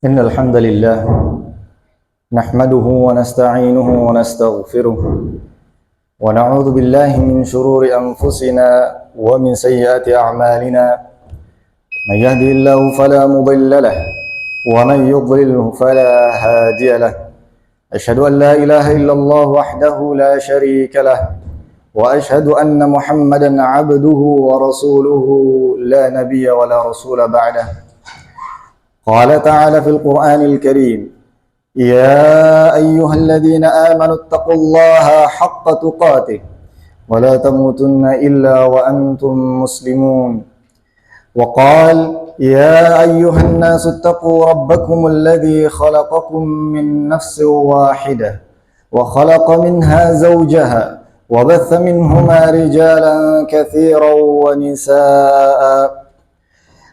إن الحمد لله نحمده ونستعينه ونستغفره ونعوذ بالله من شرور أنفسنا ومن سيئات أعمالنا من يهدي الله فلا مضل له ومن يضلله فلا هادي له أشهد أن لا إله إلا الله وحده لا شريك له وأشهد أن محمدا عبده ورسوله لا نبي ولا رسول بعده. قال تعالى في القرآن الكريم: يا أيها الذين آمنوا اتقوا الله حق تقاته ولا تموتن إلا وأنتم مسلمون. وقال: يا أيها الناس اتقوا ربكم الذي خلقكم من نفس واحدة وخلق منها زوجها وبث منهما رجالا كثيرا ونساء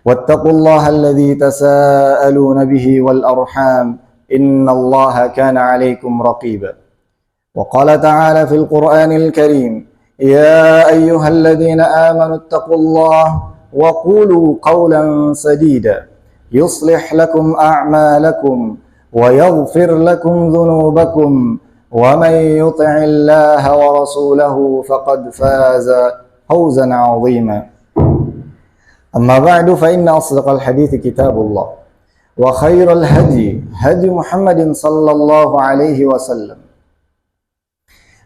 واتقوا الله الذي تساءلون به والأرحام إن الله كان عليكم رقيبا. وقال تعالى في القرآن الكريم: يا أيها الذين آمنوا اتقوا الله وقولوا قولا سديدا يصلح لكم أعمالكم ويغفر لكم ذنوبكم ومن يطع الله ورسوله فقد فاز فوزا عظيما. أما بعد فإن أصدق الحديث كتاب الله وخير الهدي هدي محمد صلى الله عليه وسلم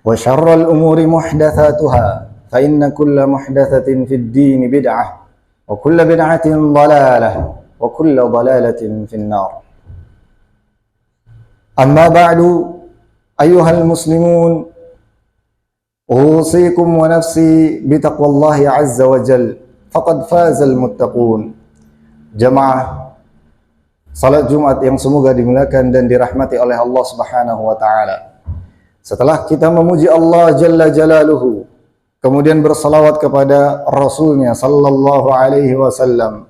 وشر الأمور محدثاتها فإن كل محدثة في الدين بدعة وكل بدعة ضلالة وكل ضلالة في النار. أما بعد أيها المسلمون، أوصيكم ونفسي بتقوى الله عز وجل faqad fazal muttaqun. Jamaah salat Jumat yang semoga dimuliakan dan dirahmati oleh Allah Subhanahu wa taala. Setelah kita memuji Allah Jalla Jalaluhu, kemudian bersalawat kepada Rasulnya sallallahu alaihi wasallam,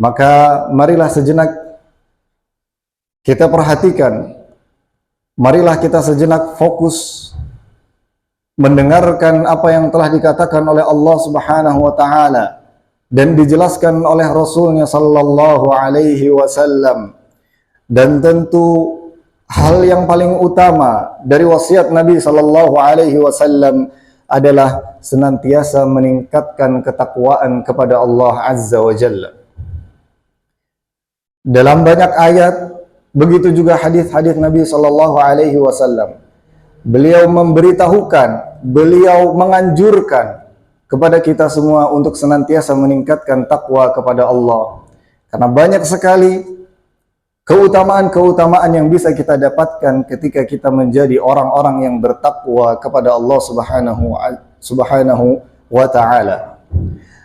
maka marilah sejenak kita perhatikan, marilah kita sejenak fokus mendengarkan apa yang telah dikatakan oleh Allah Subhanahu wa taala dan dijelaskan oleh Rasulnya sallallahu alaihi wasallam. Dan tentu hal yang paling utama dari wasiat Nabi sallallahu alaihi wasallam adalah senantiasa meningkatkan ketakwaan kepada Allah azza wa jalla. Dalam banyak ayat, begitu juga hadis-hadis Nabi sallallahu alaihi wasallam, beliau memberitahukan, beliau menganjurkan kepada kita semua untuk senantiasa meningkatkan takwa kepada Allah. Karena banyak sekali keutamaan-keutamaan yang bisa kita dapatkan ketika kita menjadi orang-orang yang bertakwa kepada Allah Subhanahu wa taala.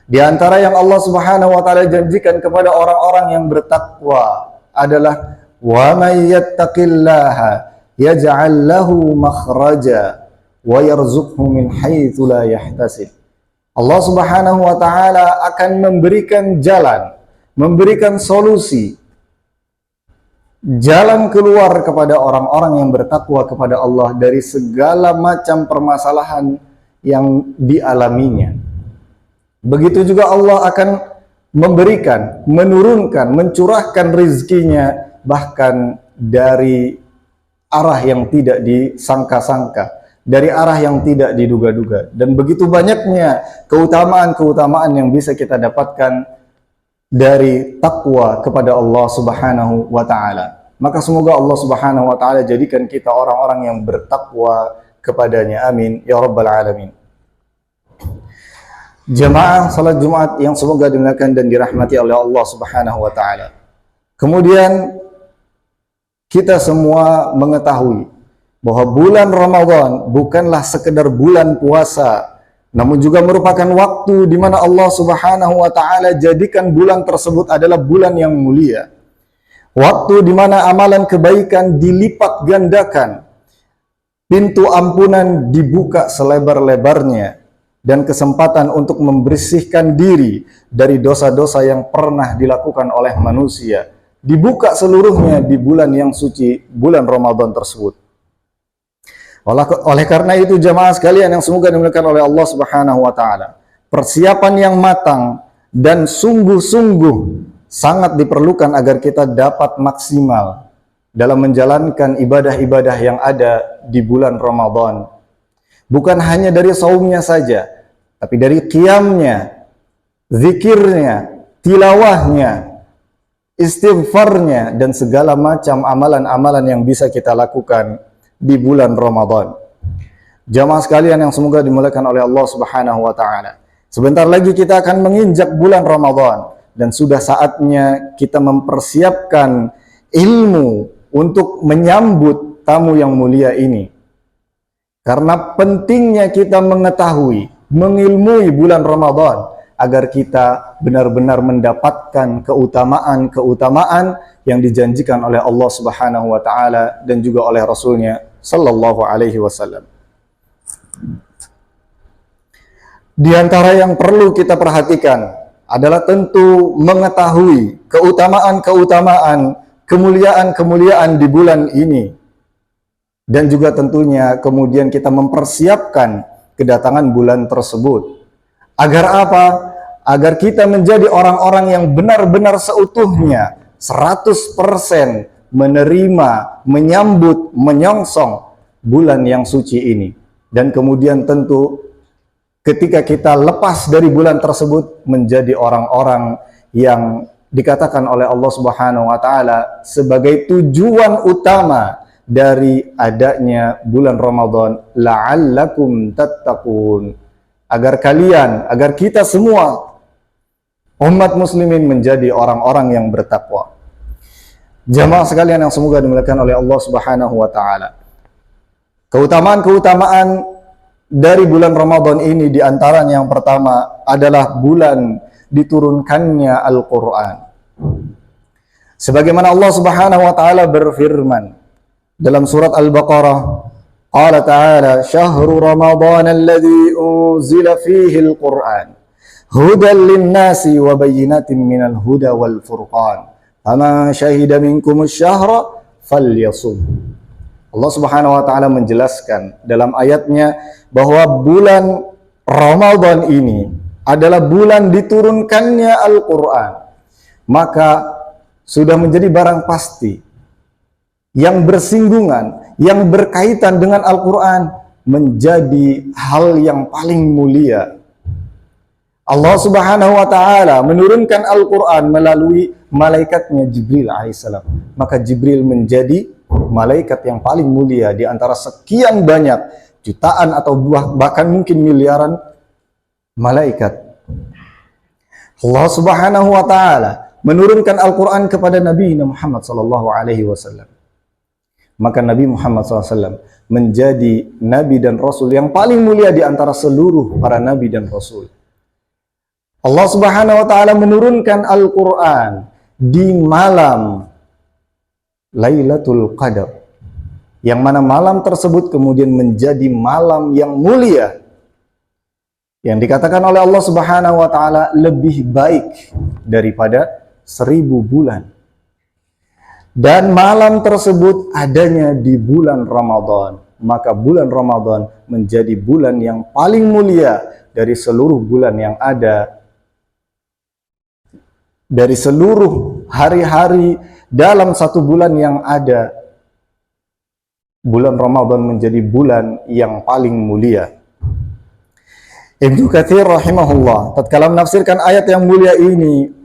Di antara yang Allah Subhanahu wa taala janjikan kepada orang-orang yang bertakwa adalah wa may yattaqillaha yaj'al lahu makhraja wa yarzuqhu min haitsu la yahtasib. Allah Subhanahu wa taala akan memberikan jalan, memberikan solusi, jalan keluar kepada orang-orang yang bertakwa kepada Allah dari segala macam permasalahan yang dialaminya. Begitu juga Allah akan memberikan, menurunkan, mencurahkan rizkinya bahkan dari arah yang tidak disangka-sangka, dari arah yang tidak diduga-duga. Dan begitu banyaknya keutamaan-keutamaan yang bisa kita dapatkan dari takwa kepada Allah Subhanahu wa taala. Maka semoga Allah Subhanahu wa taala jadikan kita orang-orang yang bertakwa kepadanya. Amin ya rabbal alamin. Jamaah salat Jumat yang semoga dimuliakan dan dirahmati oleh Allah Subhanahu wa taala. Kemudian kita semua mengetahui bahwa bulan Ramadan bukanlah sekedar bulan puasa, namun juga merupakan waktu di mana Allah Subhanahu wa taala jadikan bulan tersebut adalah bulan yang mulia. Waktu di mana amalan kebaikan dilipat gandakan, pintu ampunan dibuka selebar-lebarnya, dan kesempatan untuk membersihkan diri dari dosa-dosa yang pernah dilakukan oleh manusia dibuka seluruhnya di bulan yang suci, bulan Ramadan tersebut. Oleh karena itu jamaah sekalian yang semoga dimuliakan oleh Allah Subhanahu wa taala, persiapan yang matang dan sungguh-sungguh sangat diperlukan agar kita dapat maksimal dalam menjalankan ibadah-ibadah yang ada di bulan Ramadan. Bukan hanya dari saumnya saja, tapi dari qiyamnya, zikirnya, tilawahnya, istighfarnya, dan segala macam amalan-amalan yang bisa kita lakukan di bulan Ramadan. Jamaah sekalian yang semoga dimuliakan oleh Allah Subhanahu wa taala. Sebentar lagi kita akan menginjak bulan Ramadan dan sudah saatnya kita mempersiapkan ilmu untuk menyambut tamu yang mulia ini. Karena pentingnya kita mengetahui, mengilmui bulan Ramadan agar kita benar-benar mendapatkan keutamaan-keutamaan yang dijanjikan oleh Allah Subhanahu wa taala dan juga oleh Rasulnya sallallahu alaihi wasallam. Di antara yang perlu kita perhatikan adalah tentu mengetahui keutamaan-keutamaan, kemuliaan-kemuliaan di bulan ini. Dan juga tentunya kemudian kita mempersiapkan kedatangan bulan tersebut. Agar apa? Agar kita menjadi orang-orang yang benar-benar seutuhnya, 100% menerima, menyambut, menyongsong bulan yang suci ini. Dan kemudian tentu ketika kita lepas dari bulan tersebut menjadi orang-orang yang dikatakan oleh Allah Subhanahu wa taala sebagai tujuan utama dari adanya bulan Ramadan, la'allakum tattaqun, agar kita semua umat muslimin menjadi orang-orang yang bertakwa. Jamaah sekalian yang semoga dimuliakan oleh Allah Subhanahu wa taala. Keutamaan-keutamaan dari bulan Ramadan ini diantaranya yang pertama adalah bulan diturunkannya Al-Quran. Sebagaimana Allah Subhanahu wa taala berfirman dalam surat Al-Baqarah, qala ta'ala, syahru Ramadan alladhi unzila fihi al-Quran hudan lin-nasi wa bayyinatin minal huda wal furqan faman syahida minkum asy-syahra falyasum. Allah Subhanahu wa taala menjelaskan dalam ayatnya bahwa bulan Ramadan ini adalah bulan diturunkannya Al-Quran. Maka sudah menjadi barang pasti yang bersinggungan, yang berkaitan dengan Al-Quran menjadi hal yang paling mulia. Allah Subhanahu wa taala menurunkan Al-Quran melalui malaikatnya Jibril alaihissalam. Maka Jibril menjadi malaikat yang paling mulia di antara sekian banyak jutaan atau bahkan mungkin miliaran malaikat. Allah Subhanahu wa taala menurunkan Al-Quran kepada Nabi Muhammad sallallahu alaihi wasallam. Maka Nabi Muhammad SAW menjadi Nabi dan Rasul yang paling mulia di antara seluruh para Nabi dan Rasul. Allah Subhanahu wa ta'ala menurunkan Al-Quran di malam Lailatul Qadar, yang mana malam tersebut kemudian menjadi malam yang mulia, yang dikatakan oleh Allah Subhanahu wa ta'ala lebih baik daripada 1000 bulan. Dan malam tersebut adanya di bulan Ramadan. Maka bulan Ramadan menjadi bulan yang paling mulia dari seluruh bulan yang ada. Dari seluruh hari-hari dalam satu bulan yang ada, bulan Ramadan menjadi bulan yang paling mulia. Ibnu Katsir rahimahullah tatkala menafsirkan ayat yang mulia ini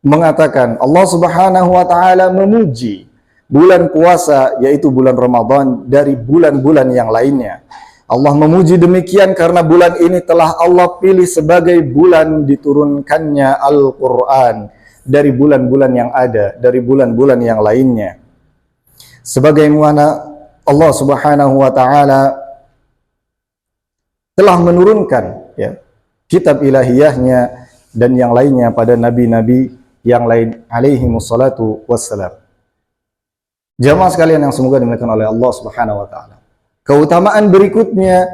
mengatakan Allah Subhanahu wa taala memuji bulan puasa yaitu bulan Ramadan dari bulan-bulan yang lainnya. Allah memuji demikian karena bulan ini telah Allah pilih sebagai bulan diturunkannya Al-Quran dari bulan-bulan yang ada, dari bulan-bulan yang lainnya. Sebagaimana Allah Subhanahu wa taala telah menurunkan kitab ilahiyahnya dan yang lainnya pada nabi-nabi yang lain alaihi wassalatu wassalam. Jamaah sekalian yang semoga dimuliakan oleh Allah Subhanahu wa taala. Keutamaan berikutnya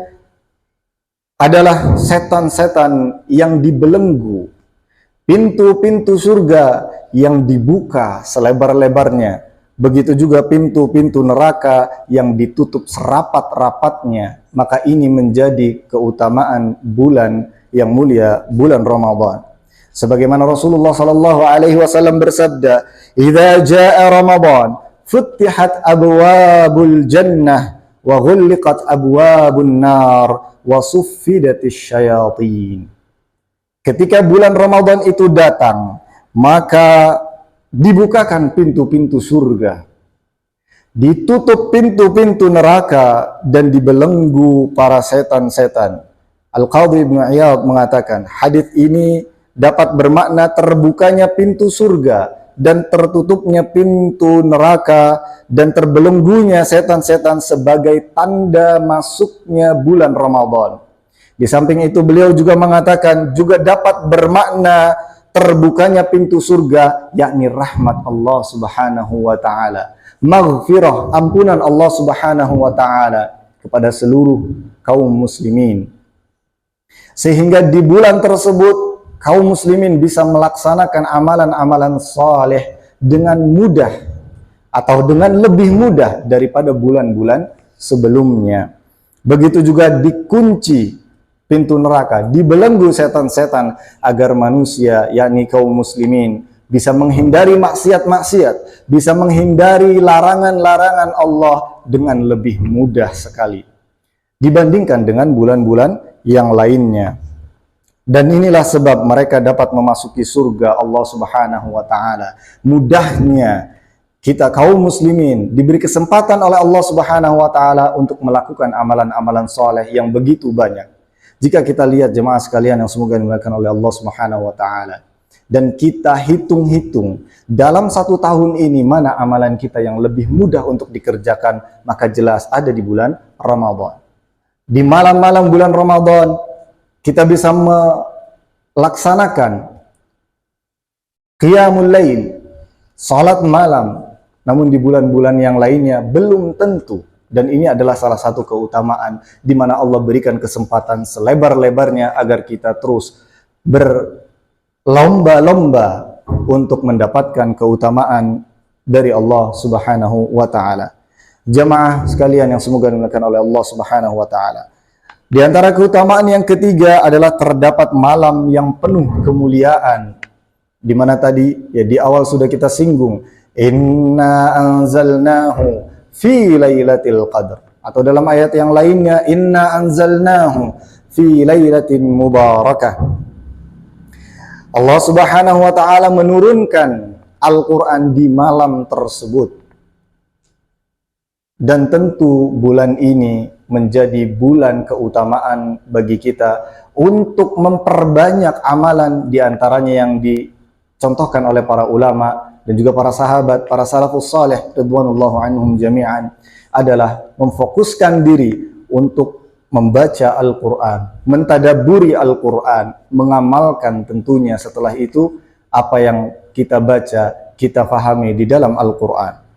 adalah setan-setan yang dibelenggu, pintu-pintu surga yang dibuka selebar-lebarnya. Begitu juga pintu-pintu neraka yang ditutup serapat-rapatnya. Maka ini menjadi keutamaan bulan yang mulia, bulan Ramadan. Sebagaimana Rasulullah sallallahu alaihi wasallam bersabda, "Idza jaa Ramadan, futtihat abwabul jannah wa ghulliqat abwabun nar wa suffidatis syayatin." Ketika bulan Ramadan itu datang, maka dibukakan pintu-pintu surga, ditutup pintu-pintu neraka, dan dibelenggu para setan-setan. Al-Qadhi Ibnu Iyad mengatakan, hadits ini dapat bermakna terbukanya pintu surga dan tertutupnya pintu neraka dan terbelenggunya setan-setan sebagai tanda masuknya bulan Ramadan. Di samping itu beliau juga mengatakan juga dapat bermakna terbukanya pintu surga, yakni rahmat Allah Subhanahu wa taala, maghfirah, ampunan Allah Subhanahu wa taala kepada seluruh kaum muslimin. Sehingga di bulan tersebut kaum muslimin bisa melaksanakan amalan-amalan saleh dengan mudah atau dengan lebih mudah daripada bulan-bulan sebelumnya. Begitu juga dikunci pintu neraka, dibelenggu setan-setan agar manusia, yakni kaum muslimin, bisa menghindari maksiat-maksiat, bisa menghindari larangan-larangan Allah dengan lebih mudah sekali dibandingkan dengan bulan-bulan yang lainnya. Dan inilah sebab mereka dapat memasuki surga Allah Subhanahu wa taala. Mudahnya kita kaum muslimin diberi kesempatan oleh Allah Subhanahu wa taala untuk melakukan amalan-amalan soleh yang begitu banyak. Jika kita lihat jemaah sekalian yang semoga dimuliakan oleh Allah Subhanahu wa taala, dan kita hitung-hitung dalam 1 tahun ini mana amalan kita yang lebih mudah untuk dikerjakan, maka jelas ada di bulan Ramadan. Di malam-malam bulan Ramadan kita bisa melaksanakan qiyamul lail, salat malam. Namun di bulan-bulan yang lainnya belum tentu. Dan ini adalah salah satu keutamaan di mana Allah berikan kesempatan selebar-lebarnya agar kita terus berlomba-lomba untuk mendapatkan keutamaan dari Allah Subhanahu wa taala. Jamaah sekalian yang semoga dimuliakan oleh Allah Subhanahu wa taala. Di antara keutamaan yang ketiga adalah terdapat malam yang penuh kemuliaan. Di mana tadi ya di awal sudah kita singgung, inna anzalnahu fi lailatul qadr, atau dalam ayat yang lainnya inna anzalnahu fi lailatin mubarakah. Allah Subhanahu wa taala menurunkan Al-Qur'an di malam tersebut. Dan tentu bulan ini menjadi bulan keutamaan bagi kita untuk memperbanyak amalan, diantaranya yang dicontohkan oleh para ulama dan juga para sahabat, para salafus saleh ridwanullahu anhum jami'an, adalah memfokuskan diri untuk membaca Al-Quran, mentadaburi Al-Quran, mengamalkan tentunya setelah itu apa yang kita baca, kita fahami di dalam Al-Quran.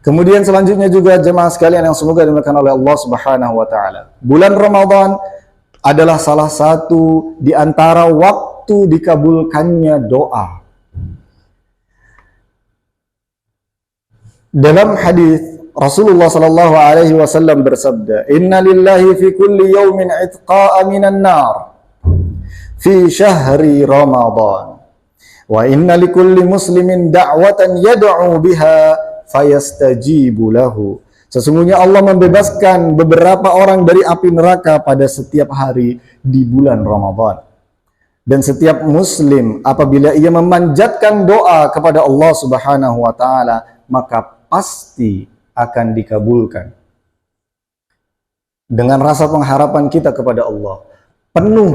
Kemudian selanjutnya juga jemaah sekalian yang semoga dimuliakan oleh Allah Subhanahu wa taala, bulan Ramadan adalah salah satu di antara waktu dikabulkannya doa. Dalam hadis Rasulullah sallallahu alaihi wasallam bersabda, "Inna lillahi fi kulli yawmin 'itqa'a minan nar fi syahri Ramadan. Wa inna likulli muslimin da'watan yad'u biha fayastajibu lahu." Sesungguhnya Allah membebaskan beberapa orang dari api neraka pada setiap hari di bulan Ramadan. Dan setiap muslim apabila ia memanjatkan doa kepada Allah Subhanahu wa taala, maka pasti akan dikabulkan. Dengan rasa pengharapan kita kepada Allah, penuh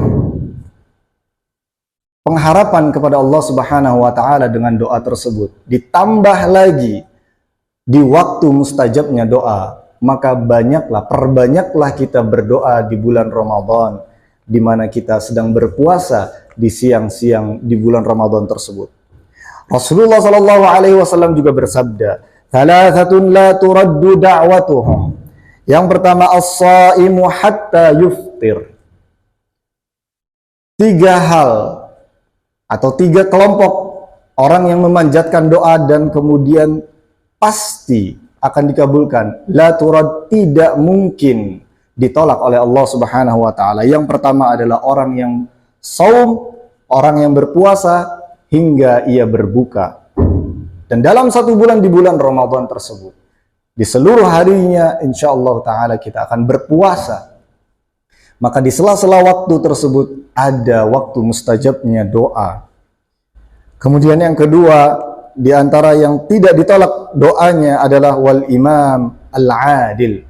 pengharapan kepada Allah Subhanahu wa taala dengan doa tersebut, ditambah lagi di waktu mustajabnya doa, maka perbanyaklah kita berdoa di bulan Ramadan, di mana kita sedang berpuasa di siang-siang di bulan Ramadan tersebut. Rasulullah sallallahu alaihi wasallam juga bersabda, "Thalathatun la turaddu da'watuhum." Yang pertama, as-shaimu hatta yuftir. 3 hal atau 3 kelompok orang yang memanjatkan doa dan kemudian pasti akan dikabulkan. La turad, tidak mungkin ditolak oleh Allah Subhanahu wa taala. Yang pertama adalah orang yang saum orang yang berpuasa hingga ia berbuka. Dan dalam satu bulan di bulan Ramadan tersebut, di seluruh harinya insya Allah ta'ala kita akan berpuasa. Maka di sela-sela waktu tersebut ada waktu mustajabnya doa. Kemudian yang kedua, di antara yang tidak ditolak doanya adalah wal imam al-adil.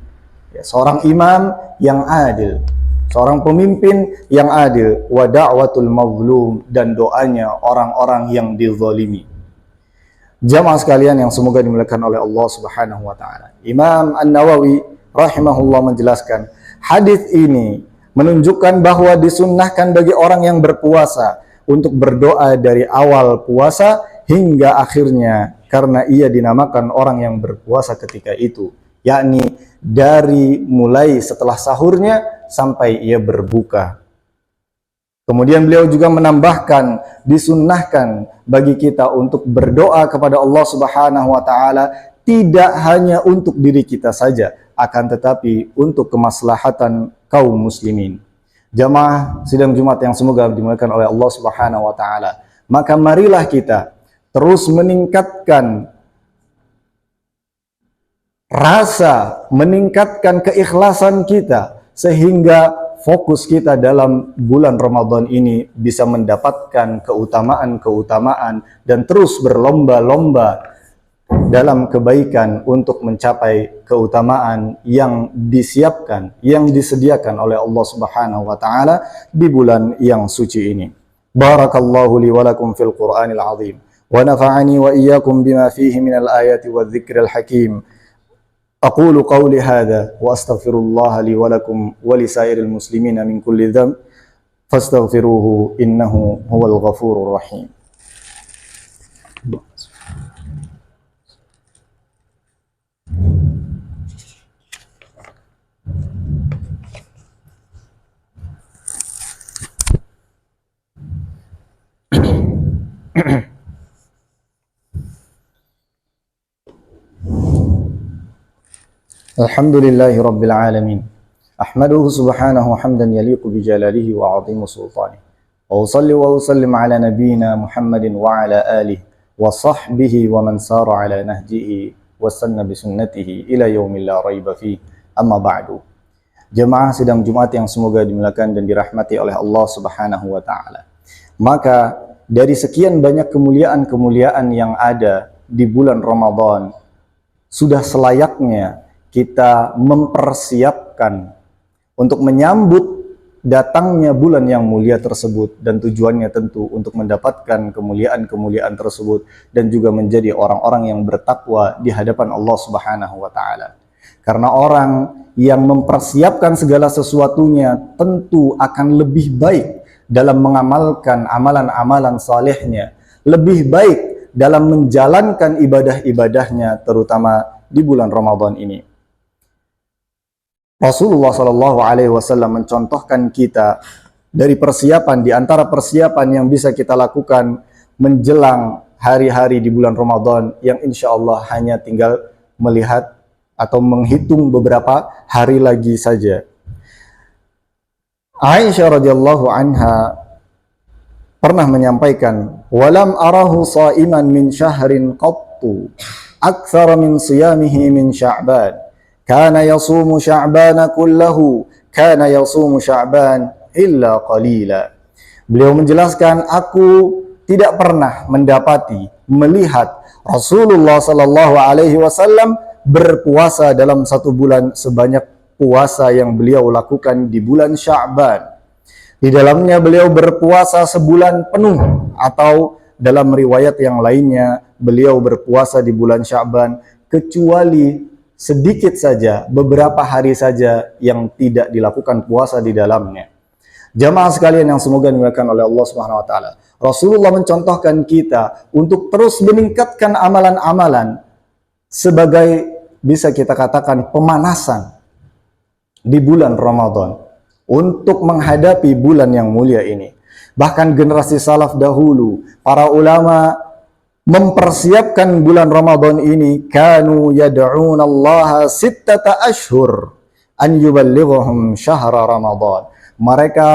Ya, seorang imam yang adil, seorang pemimpin yang adil, wa da'watul mazlum, dan doanya orang-orang yang dizalimi. Jamaah sekalian yang semoga dimuliakan oleh Allah Subhanahu wa taala. Imam An-Nawawi rahimahullah menjelaskan, hadis ini menunjukkan bahwa disunnahkan bagi orang yang berpuasa untuk berdoa dari awal puasa hingga akhirnya, karena ia dinamakan orang yang berpuasa ketika itu, yakni dari mulai setelah sahurnya sampai ia berbuka. Kemudian beliau juga menambahkan, disunnahkan bagi kita untuk berdoa kepada Allah Subhanahu wa taala tidak hanya untuk diri kita saja, akan tetapi untuk kemaslahatan kaum muslimin. Jamaah sidang Jumat yang semoga dimuliakan oleh Allah Subhanahu wa taala. Maka marilah kita terus meningkatkan rasa, meningkatkan keikhlasan kita, sehingga fokus kita dalam bulan Ramadan ini bisa mendapatkan keutamaan-keutamaan dan terus berlomba-lomba dalam kebaikan untuk mencapai keutamaan yang disiapkan, yang disediakan oleh Allah Subhanahu wa taala di bulan yang suci ini. Barakallahu li wa lakum fil Qur'anil azim wa nafa'ani wa iyyakum bima fihi minal ayati wadh-dhikril hakim. أقول قولي هذا وأستغفر الله لي ولكم ولسائر المسلمين من كل ذنب فاستغفروه إنه هو الغفور الرحيم. Alhamdulillahi Rabbil Alamin. Ahmaduhu subhanahu hamdan yaliqu bijalalihi wa azimu sultani. Wa usalli wa usallim ala nabiyyina Muhammadin wa ala alihi wa sahbihi wa man sara ala nahjihi wa sanna bisunnatihi ila yaumil la raiba fi. Amma ba'du. Jemaah sidang Jumat yang semoga dimuliakan dan dirahmati oleh Allah Subhanahu wa taala. Maka dari sekian banyak kemuliaan-kemuliaan yang ada di bulan Ramadan, sudah selayaknya kita mempersiapkan untuk menyambut datangnya bulan yang mulia tersebut, dan tujuannya tentu untuk mendapatkan kemuliaan-kemuliaan tersebut dan juga menjadi orang-orang yang bertakwa di hadapan Allah Subhanahu wa taala. Karena orang yang mempersiapkan segala sesuatunya tentu akan lebih baik dalam mengamalkan amalan-amalan salehnya, lebih baik dalam menjalankan ibadah-ibadahnya terutama di bulan Ramadan ini. Rasulullah Shallallahu Alaihi Wasallam mencontohkan kita dari persiapan, di antara persiapan yang bisa kita lakukan menjelang hari-hari di bulan Ramadan yang insya Allah hanya tinggal melihat atau menghitung beberapa hari lagi saja. Aisyah radhiyallahu anha pernah menyampaikan, walam arahu sa'iman min syahrin qattu aktsara min siyamihi min Sya'ban. Kana yasumu Sya'bana kullahu, kana yasumu Sya'ban illa qalila. Beliau menjelaskan, aku tidak pernah melihat Rasulullah sallallahu alaihi wasallam berpuasa dalam satu bulan sebanyak puasa yang beliau lakukan di bulan Sya'ban. Di dalamnya beliau berpuasa sebulan penuh, atau dalam riwayat yang lainnya beliau berpuasa di bulan Sya'ban kecuali sedikit saja, beberapa hari saja yang tidak dilakukan puasa di dalamnya. Jamaah sekalian yang semoga dimuliakan oleh Allah Subhanahu wa taala. Rasulullah mencontohkan kita untuk terus meningkatkan amalan-amalan sebagai, bisa kita katakan, pemanasan di bulan Ramadan untuk menghadapi bulan yang mulia ini. Bahkan generasi salaf dahulu, para ulama mempersiapkan bulan Ramadan ini, kanu yad'una Allah sittata ashhur an yuballighahum syahra Ramadan. Mereka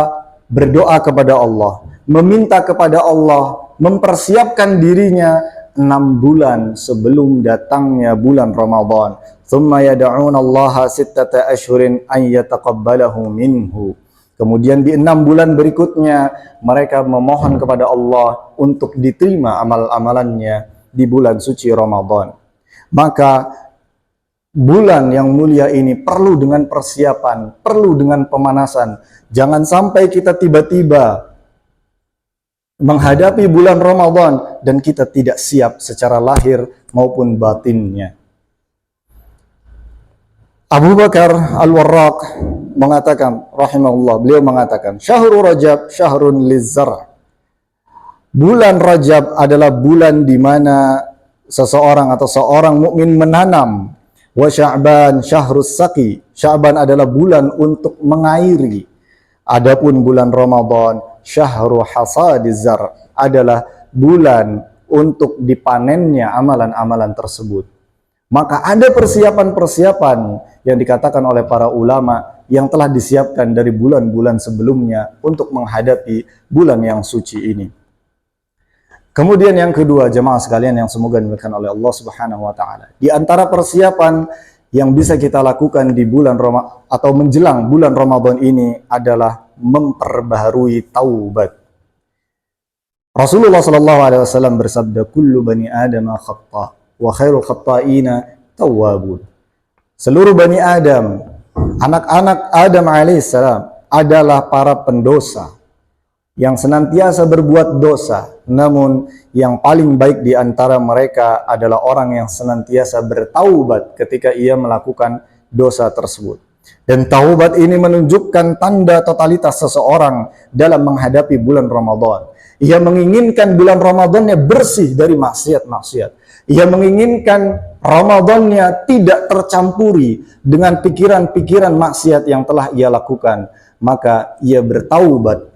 berdoa kepada Allah meminta kepada Allah, mempersiapkan dirinya 6 bulan sebelum datangnya bulan Ramadan. Tsumma yad'una Allah sittata ashhurin an yataqabbalahu minhu. Kemudian di 6 bulan berikutnya mereka memohon kepada Allah untuk diterima amal-amalannya di bulan suci Ramadan. Maka bulan yang mulia ini perlu dengan persiapan, perlu dengan pemanasan. Jangan sampai kita tiba-tiba menghadapi bulan Ramadan dan kita tidak siap secara lahir maupun batinnya. Abu Bakar Al-Warraq mengatakan, rahimahullah, beliau mengatakan, Syahrul Rajab syahrun lizzar. Bulan Rajab adalah bulan di mana seseorang atau seorang mukmin menanam. Wa Sya'ban syahrus saqi. Sya'ban adalah bulan untuk mengairi. Adapun bulan Ramadan syahrul hasadizar adalah bulan untuk dipanennya amalan-amalan tersebut. Maka ada persiapan-persiapan yang dikatakan oleh para ulama yang telah disiapkan dari bulan-bulan sebelumnya untuk menghadapi bulan yang suci ini. Kemudian yang kedua, jemaah sekalian yang semoga dimuliakan oleh Allah Subhanahu wa taala. Di antara persiapan yang bisa kita lakukan di bulan Ramadan atau menjelang bulan Ramadan ini adalah memperbaharui taubat. Rasulullah sallallahu alaihi wasallam bersabda, "Kullu bani Adam khata' wa khairul khata'ina tawwabun." Seluruh bani Adam, anak-anak Adam alaihissalam adalah para pendosa yang senantiasa berbuat dosa, namun yang paling baik di antara mereka adalah orang yang senantiasa bertaubat ketika ia melakukan dosa tersebut. Dan taubat ini menunjukkan tanda totalitas seseorang dalam menghadapi bulan Ramadan. Ia menginginkan bulan Ramadannya bersih dari maksiat-maksiat. Ia menginginkan Ramadannya tidak tercampuri dengan pikiran-pikiran maksiat yang telah ia lakukan. Maka ia bertaubat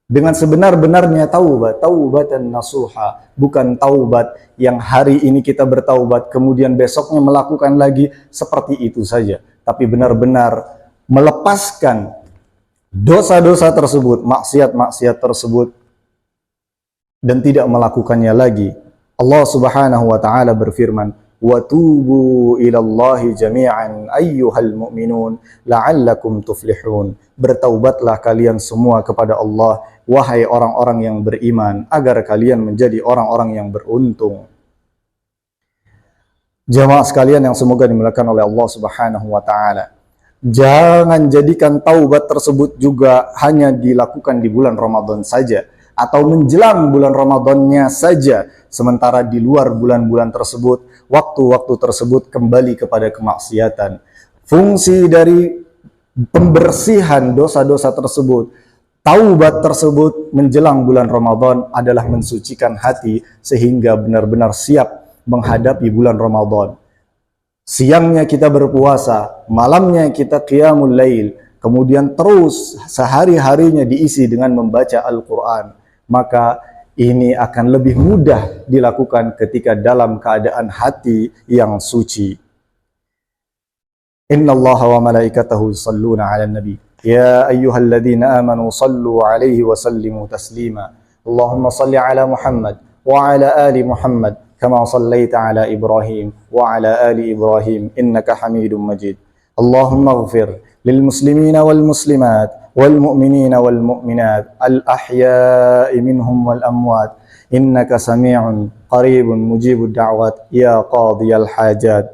dengan sebenar-benarnya taubat, taubatan nasuha, bukan taubat yang hari ini kita bertaubat kemudian besoknya melakukan lagi seperti itu saja, tapi benar-benar melepaskan dosa-dosa tersebut, maksiat-maksiat tersebut dan tidak melakukannya lagi. Allah Subhanahu wa taala berfirman, "Wa tubu ilallahi jami'an ayyuhal mu'minun la'allakum tuflihun." Bertaubatlah kalian semua kepada Allah, wahai orang-orang yang beriman, agar kalian menjadi orang-orang yang beruntung. Jamaah sekalian yang semoga dimuliakan oleh Allah Subhanahu wa taala. Jangan jadikan taubat tersebut juga hanya dilakukan di bulan Ramadan saja atau menjelang bulan Ramadannya saja, sementara di luar bulan-bulan tersebut, waktu-waktu tersebut kembali kepada kemaksiatan. Fungsi dari pembersihan dosa-dosa tersebut, taubat tersebut menjelang bulan Ramadan adalah mensucikan hati sehingga benar-benar siap menghadapi bulan Ramadan. Siangnya kita berpuasa, malamnya kita qiyamul lail, kemudian terus sehari-harinya diisi dengan membaca Al-Quran. Maka ini akan lebih mudah dilakukan ketika dalam keadaan hati yang suci. Inna Allah wa malaikatahu yusalluna ala nabi. Ya ayyuhalladzina amanu sallu alaihi wa sallimu taslima. Allahumma salli ala Muhammad wa ala ali Muhammad kama sallaita ala Ibrahim wa ala ali Ibrahim innaka Hamidum Majid. Allahumma ighfir lil muslimina wal muslimat wal mu'minina wal mu'minat al ahya'i minhum wal amwat innaka sami'un qaribun mujibud da'wat ya qadiyal hajat.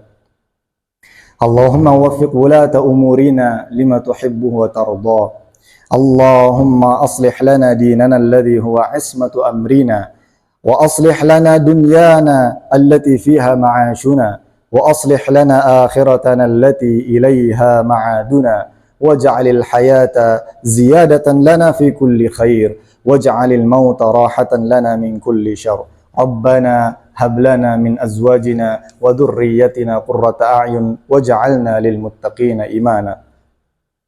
Allahumma waffiq wulata umurina lima tuhibbu wa tarda. Allahumma aslih lana dinana alladhi huwa ismatu amrina wa aslih lana dunyana allati fiha ma'ashuna wa aslih lana akhiratana allati ilayha ma'aduna waj'alil hayata ziyadatan lana fi kulli khair waj'alil mauta rahatan lana min kulli syarr. Rabbana hab lana min azwajina wa dhurriyyatina qurrata a'yun waj'alna lil muttaqina imana.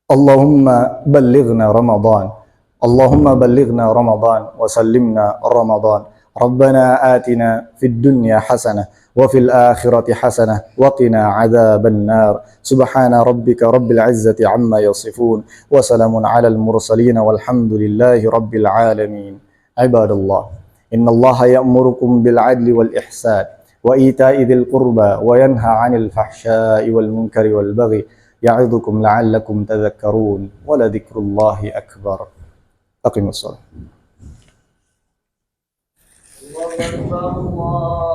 Allahumma ballighna Ramadan. Allahumma ballighna Ramadan wa sallimna Ramadan. Rabbana atina fid dunya hasanah وفي الآخرة حسنة وقنا عذاب النار سبحان ربك رب العزة عما يصفون وسلام على المرسلين والحمد لله رب العالمين عباد الله إن الله يأمركم بالعدل والإحسان وإيتاء ذي القربى وينهى عن الفحشاء والمنكر والبغي يعظكم لعلكم تذكرون ولذكر الله أكبر أقم الصلاة. الله أكبر الله